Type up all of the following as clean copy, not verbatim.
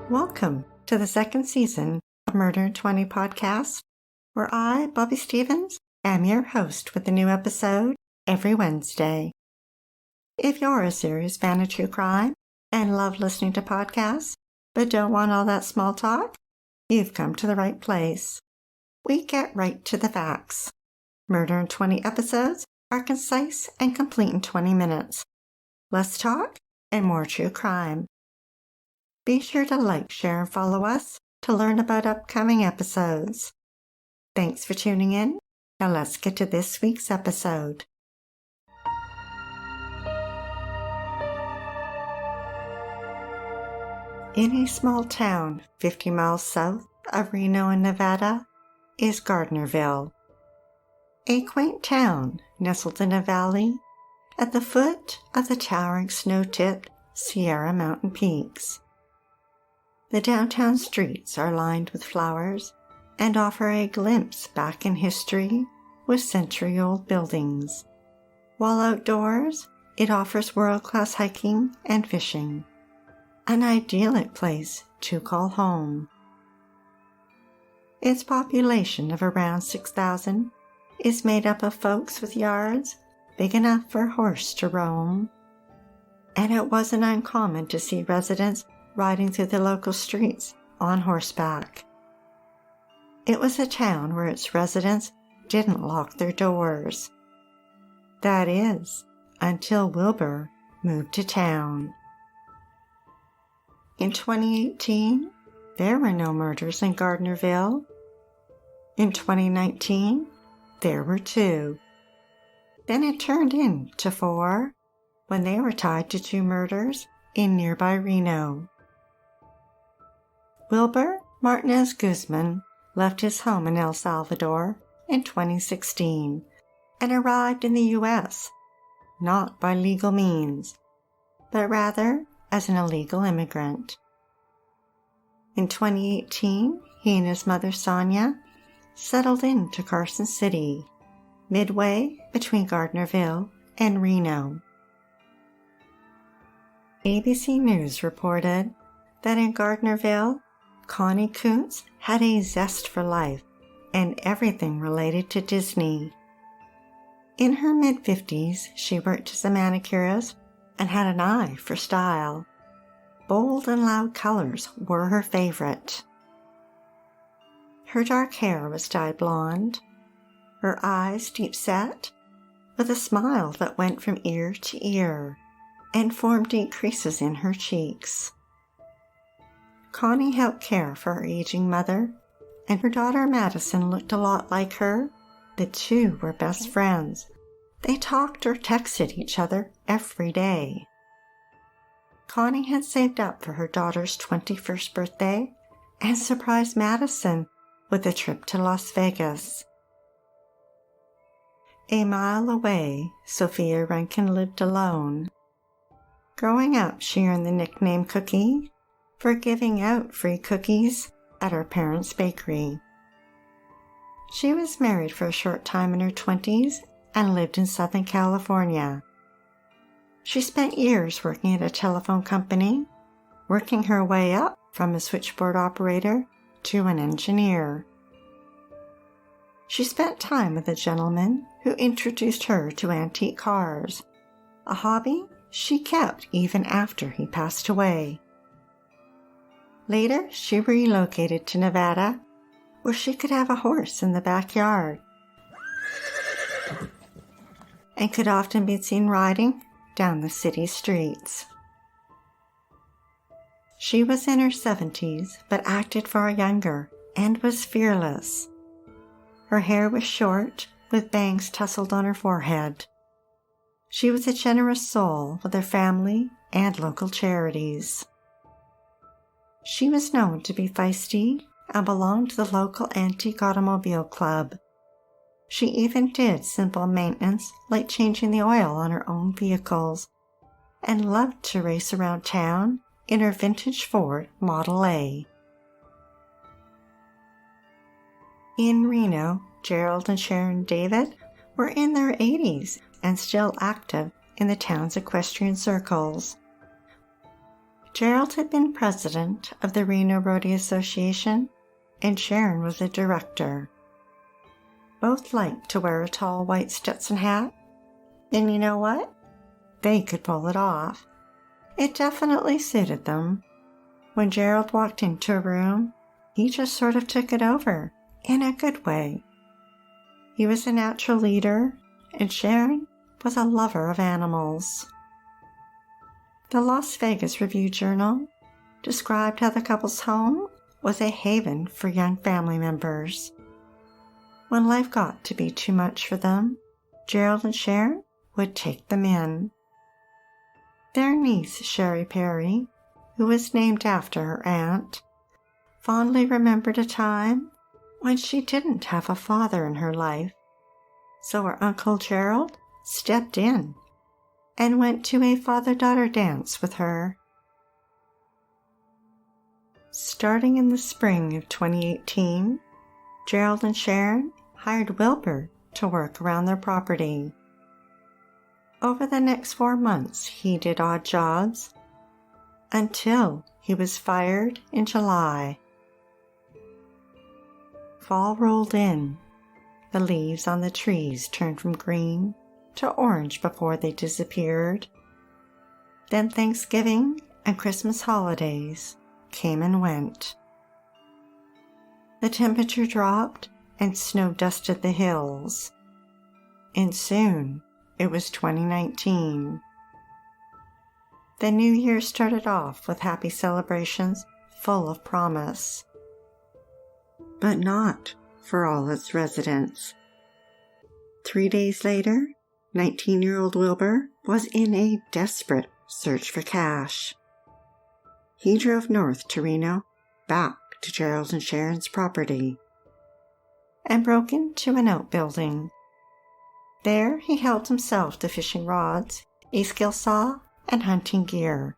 Welcome to the second season of Murder in 20 podcast, where I, Bobby Stevens, am your host with a new episode every Wednesday. If you're a serious fan of true crime and love listening to podcasts, but don't want all that small talk, you've come to the right place. We get right to the facts. Murder in 20 episodes are concise and complete in 20 minutes. Less talk and more true crime. Be sure to like, share, and follow us to learn about upcoming episodes. Thanks for tuning in. Now let's get to this week's episode. In a small town 50 miles south of Reno in Nevada is Gardnerville. A quaint town nestled in a valley at the foot of the towering snow-tipped Sierra Mountain peaks. The downtown streets are lined with flowers and offer a glimpse back in history with century-old buildings, while outdoors it offers world-class hiking and fishing, an idyllic place to call home. Its population of around 6,000 is made up of folks with yards big enough for a horse to roam, and it wasn't uncommon to see residents riding through the local streets on horseback. It was a town where its residents didn't lock their doors. That is, until Wilber moved to town. In 2018, there were no murders in Gardnerville. In 2019, there were 2. Then it turned into 4 when they were tied to 2 murders in nearby Reno. Wilber Martinez-Guzman left his home in El Salvador in 2016 and arrived in the U.S., not by legal means, but rather as an illegal immigrant. In 2018, he and his mother Sonia settled into Carson City, midway between Gardnerville and Reno. ABC News reported that in Gardnerville, Connie Kuntz had a zest for life and everything related to Disney. In her mid-50s, she worked as a manicurist and had an eye for style. Bold and loud colors were her favorite. Her dark hair was dyed blonde, her eyes deep-set, with a smile that went from ear to ear and formed deep creases in her cheeks. Connie helped care for her aging mother, and her daughter Madison looked a lot like her. The two were best friends. They talked or texted each other every day. Connie had saved up for her daughter's 21st birthday and surprised Madison with a trip to Las Vegas. A mile away, Sophia Rankin lived alone. Growing up, she earned the nickname Cookie for giving out free cookies at her parents' bakery. She was married for a short time in her 20s and lived in Southern California. She spent years working at a telephone company, working her way up from a switchboard operator to an engineer. She spent time with a gentleman who introduced her to antique cars, a hobby she kept even after he passed away. Later, she relocated to Nevada, where she could have a horse in the backyard and could often be seen riding down the city streets. She was in her 70s, but acted far younger and was fearless. Her hair was short, with bangs tousled on her forehead. She was a generous soul with her family and local charities. She was known to be feisty and belonged to the local antique automobile club. She even did simple maintenance like changing the oil on her own vehicles and loved to race around town in her vintage Ford Model A. In Reno, Gerald and Sharon David were in their 80s and still active in the town's equestrian circles. Gerald had been president of the Reno Rotary Association, and Sharon was a director. Both liked to wear a tall white Stetson hat, and you know what? They could pull it off. It definitely suited them. When Gerald walked into a room, he just sort of took it over, in a good way. He was a natural leader, and Sharon was a lover of animals. The Las Vegas Review-Journal described how the couple's home was a haven for young family members. When life got to be too much for them, Gerald and Sharon would take them in. Their niece, Sherry Perry, who was named after her aunt, fondly remembered a time when she didn't have a father in her life, so her Uncle Gerald stepped in and went to a father-daughter dance with her. Starting in the spring of 2018, Gerald and Sharon hired Wilber to work around their property. Over the next 4 months, he did odd jobs until he was fired in July. Fall rolled in. The leaves on the trees turned from green to orange before they disappeared. Then Thanksgiving and Christmas holidays came and went. The temperature dropped and snow dusted the hills. And soon it was 2019. The new year started off with happy celebrations full of promise. But not for all its residents. 3 days later, 19-year-old Wilber was in a desperate search for cash. He drove north to Reno, back to Gerald and Sharon's property, and broke into an outbuilding. There he helped himself to fishing rods, a skill saw, and hunting gear.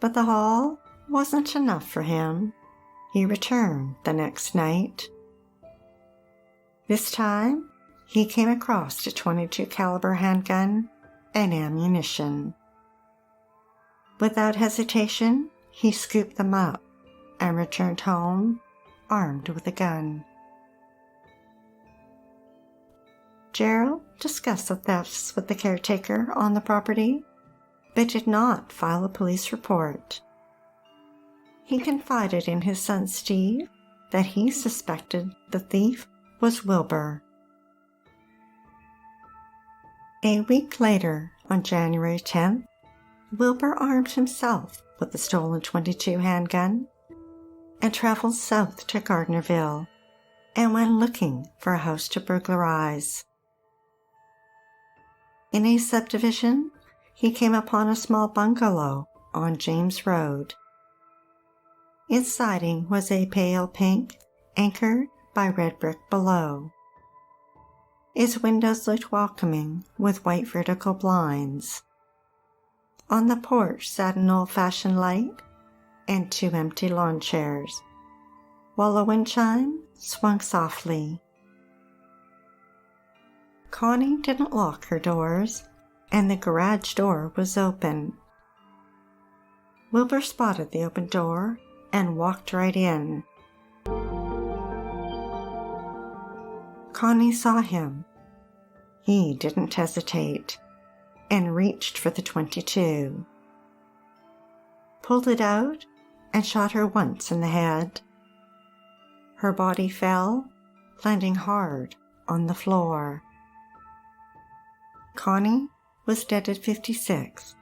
But the haul wasn't enough for him. He returned the next night. This time, he came across a .22 caliber handgun and ammunition. Without hesitation, he scooped them up and returned home armed with a gun. Gerald discussed the thefts with the caretaker on the property, but did not file a police report. He confided in his son Steve that he suspected the thief was Wilber. A week later, on January 10th, Wilber armed himself with the stolen .22 handgun and traveled south to Gardnerville and went looking for a house to burglarize. In a subdivision, he came upon a small bungalow on James Road. Its siding was a pale pink, anchored by red brick below. Its windows looked welcoming with white vertical blinds. On the porch sat an old-fashioned light and 2 empty lawn chairs, while a wind chime swung softly. Connie didn't lock her doors, and the garage door was open. Wilber spotted the open door and walked right in. Connie saw him. He didn't hesitate and reached for the .22, pulled it out, and shot her once in the head. Her body fell, landing hard on the floor. Connie was dead at 56,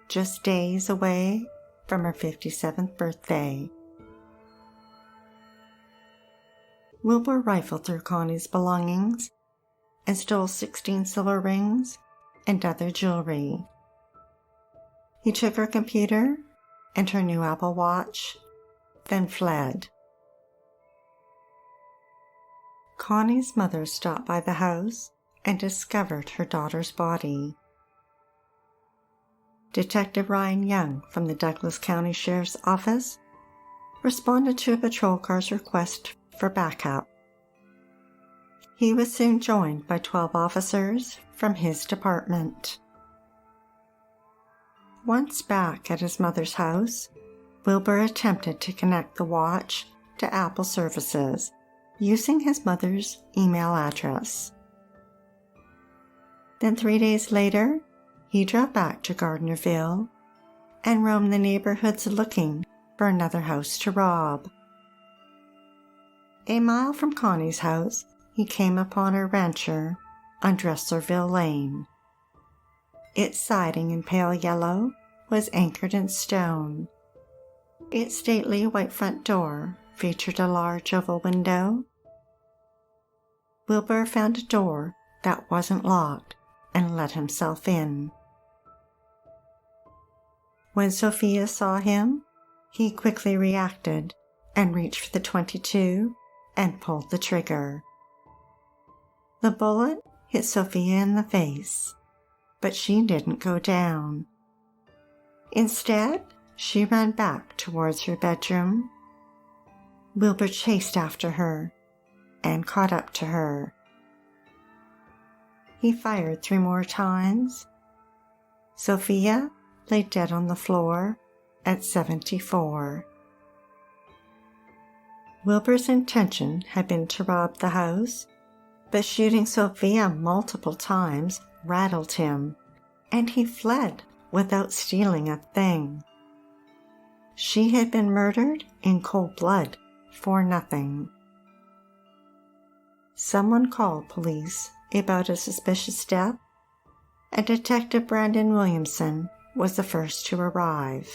just days away from her 57th birthday. Wilber rifled through Connie's belongings and stole 16 silver rings and other jewelry. He took her computer and her new Apple Watch, then fled. Connie's mother stopped by the house and discovered her daughter's body. Detective Ryan Young from the Douglas County Sheriff's Office responded to a patrol car's request for backup. He was soon joined by 12 officers from his department. Once back at his mother's house, Wilber attempted to connect the watch to Apple services using his mother's email address. Then 3 days later, he drove back to Gardnerville and roamed the neighborhoods looking for another house to rob. A mile from Connie's house, he came upon a rancher on Dresslerville Lane. Its siding in pale yellow was anchored in stone. Its stately white front door featured a large oval window. Wilber found a door that wasn't locked and let himself in. When Sophia saw him, he quickly reacted and reached for the .22 and pulled the trigger. The bullet hit Sophia in the face, but she didn't go down. Instead, she ran back towards her bedroom. Wilber chased after her and caught up to her. He fired 3 more times. Sophia lay dead on the floor at 74. Wilber's intention had been to rob the house, but shooting Sophia multiple times rattled him, and he fled without stealing a thing. She had been murdered in cold blood for nothing. Someone called police about a suspicious death, and Detective Brandon Williamson was the first to arrive.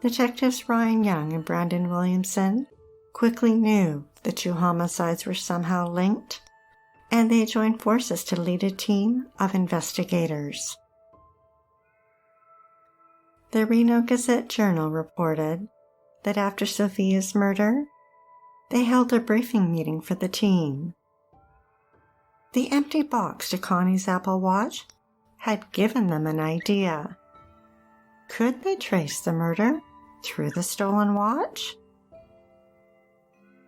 Detectives Ryan Young and Brandon Williamson quickly knew the 2 homicides were somehow linked, and they joined forces to lead a team of investigators. The Reno Gazette-Journal reported that after Sophia's murder, they held a briefing meeting for the team. The empty box to Connie's Apple Watch had given them an idea. Could they trace the murder through the stolen watch?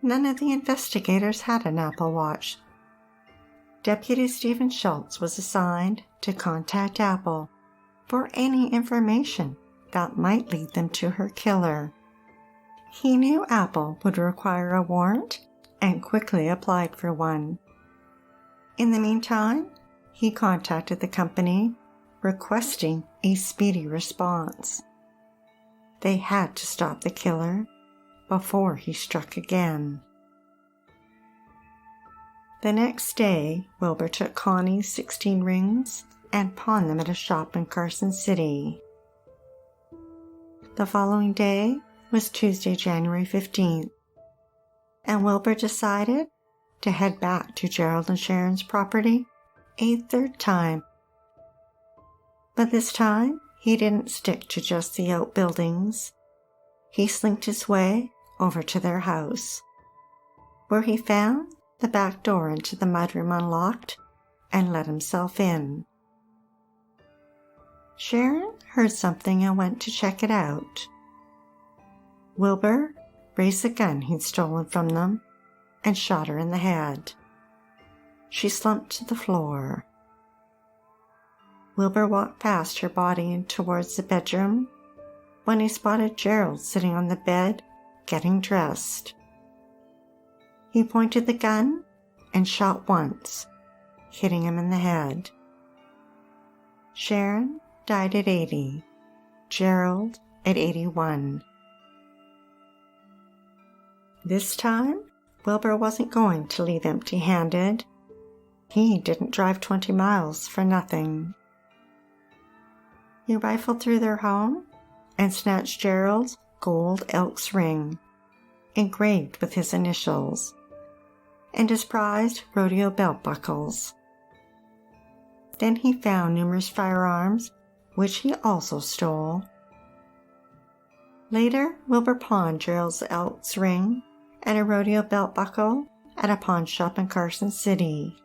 None of the investigators had an Apple Watch. Deputy Stephen Schultz was assigned to contact Apple for any information that might lead them to her killer. He knew Apple would require a warrant and quickly applied for one. In the meantime, he contacted the company requesting a speedy response. They had to stop the killer before he struck again. The next day, Wilber took Connie's 16 rings and pawned them at a shop in Carson City. The following day was Tuesday, January 15th, and Wilber decided to head back to Gerald and Sharon's property a 3rd time. But this time, he didn't stick to just the outbuildings. He slinked his way over to their house, where he found the back door into the mudroom unlocked and let himself in. Sharon heard something and went to check it out. Wilber raised the gun he'd stolen from them and shot her in the head. She slumped to the floor. Wilber walked past her body and towards the bedroom when he spotted Gerald sitting on the bed getting dressed. He pointed the gun and shot once, hitting him in the head. Sharon died at 80, Gerald at 81. This time, Wilber wasn't going to leave empty-handed. He didn't drive 20 miles for nothing. He rifled through their home and snatched Gerald's gold Elks ring, engraved with his initials, and his prized rodeo belt buckles. Then he found numerous firearms, which he also stole. Later, Wilber pawned Gerald's Elks ring and a rodeo belt buckle at a pawn shop in Carson City.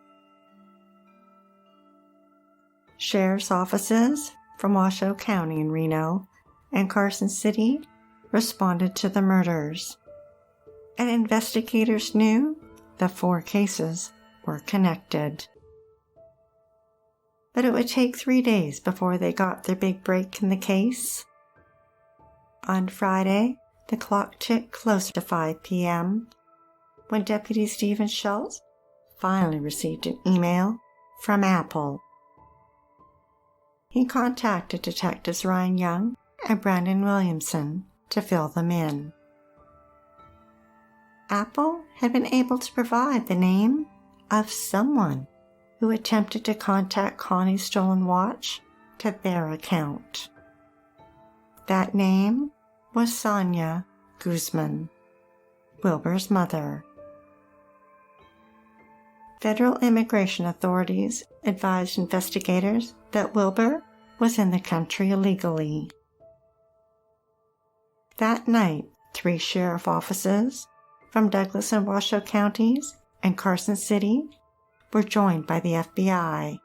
Sheriff's offices from Washoe County in Reno and Carson City responded to the murders, and investigators knew the 4 cases were connected. but it would take 3 days before they got their big break in the case. On Friday, the clock ticked closer to 5 p.m. when Deputy Stephen Schultz finally received an email from Apple. He contacted Detectives Ryan Young and Brandon Williamson to fill them in. Apple had been able to provide the name of someone who attempted to contact Connie's stolen watch to their account. That name was Martinez-Guzman, Wilber's mother. Federal immigration authorities advised investigators that Wilber was in the country illegally. That night, 3 sheriff officers from Douglas and Washoe counties and Carson City were joined by the FBI.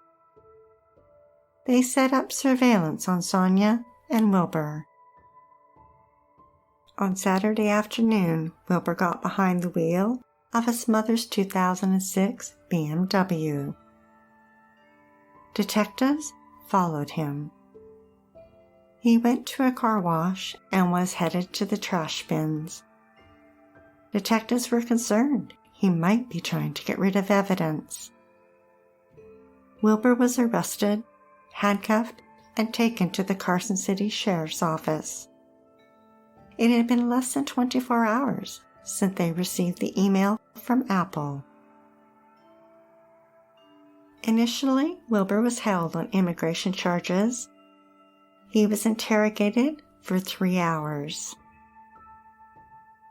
They set up surveillance on Sonia and Wilber. On Saturday afternoon, Wilber got behind the wheel of his mother's 2006 BMW. Detectives followed him. He went to a car wash and was headed to the trash bins. Detectives were concerned he might be trying to get rid of evidence. Wilber was arrested, handcuffed, and taken to the Carson City Sheriff's Office. It had been less than 24 hours since they received the email from Apple. Initially, Wilber was held on immigration charges. He was interrogated for 3 hours.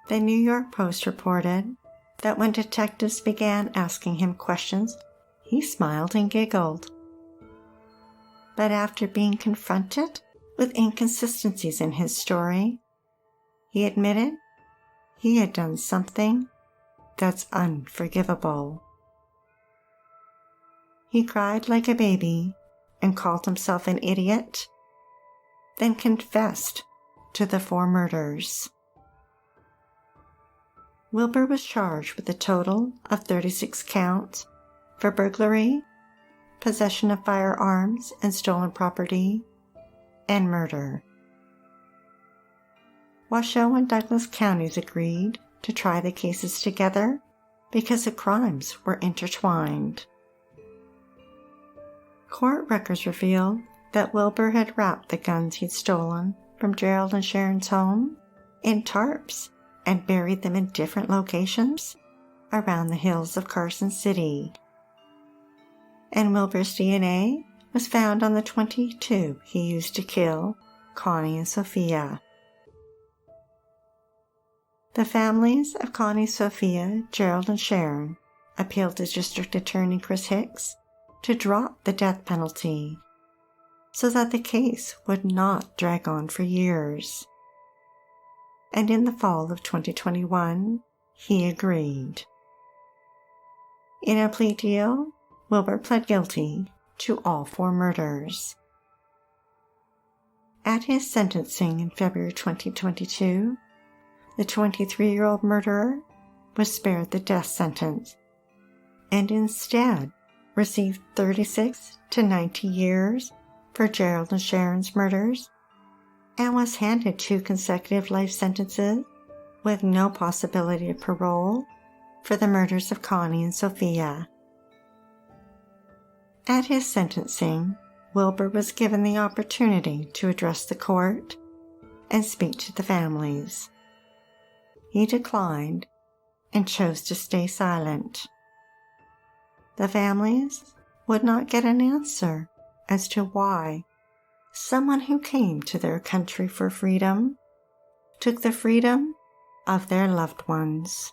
The New York Post reported that when detectives began asking him questions, he smiled and giggled. But after being confronted with inconsistencies in his story, he admitted he had done something that's unforgivable. He cried like a baby and called himself an idiot, then confessed to the 4 murders. Wilber was charged with a total of 36 counts for burglary, possession of firearms and stolen property, and murder. Washoe and Douglas counties agreed to try the cases together because the crimes were intertwined. Court records revealed that Wilber had wrapped the guns he'd stolen from Gerald and Sharon's home in tarps and buried them in different locations around the hills of Carson City. And Wilber's DNA was found on the .22 he used to kill Connie and Sophia. The families of Connie, Sophia, Gerald, and Sharon appealed to District Attorney Chris Hicks to drop the death penalty so that the case would not drag on for years. And in the fall of 2021, he agreed. In a plea deal, Wilber pled guilty to all 4 murders. At his sentencing in February 2022, the 23-year-old murderer was spared the death sentence and instead received 36 to 90 years for Gerald and Sharon's murders and was handed 2 consecutive life sentences with no possibility of parole for the murders of Connie and Sophia. At his sentencing, Wilber was given the opportunity to address the court and speak to the families. He declined and chose to stay silent. The families would not get an answer as to why someone who came to their country for freedom took the freedom of their loved ones.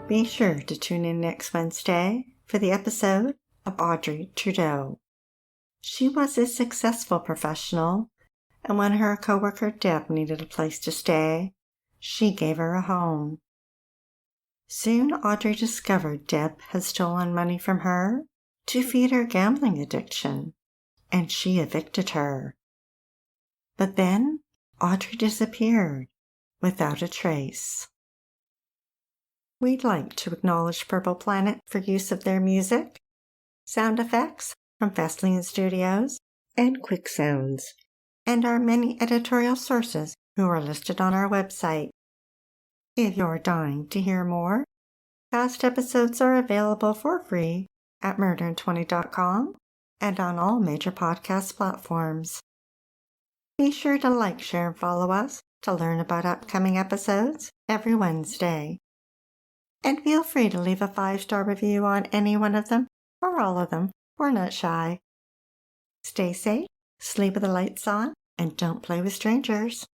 Be sure to tune in next Wednesday for the episode of Audrey Trudeau. She was a successful professional, and when her coworker Deb needed a place to stay, she gave her a home. Soon Audrey discovered Deb had stolen money from her to feed her gambling addiction, and she evicted her. But then Audrey disappeared without a trace. We'd like to acknowledge Purple Planet for use of their music, sound effects from Feslian Studios, and Quick Sounds, and our many editorial sources who are listed on our website. If you're dying to hear more, past episodes are available for free at murderin20.com and on all major podcast platforms. Be sure to like, share, and follow us to learn about upcoming episodes every Wednesday. And feel free to leave a 5-star review on any one of them or all of them. We're not shy. Stay safe, sleep with the lights on, and don't play with strangers.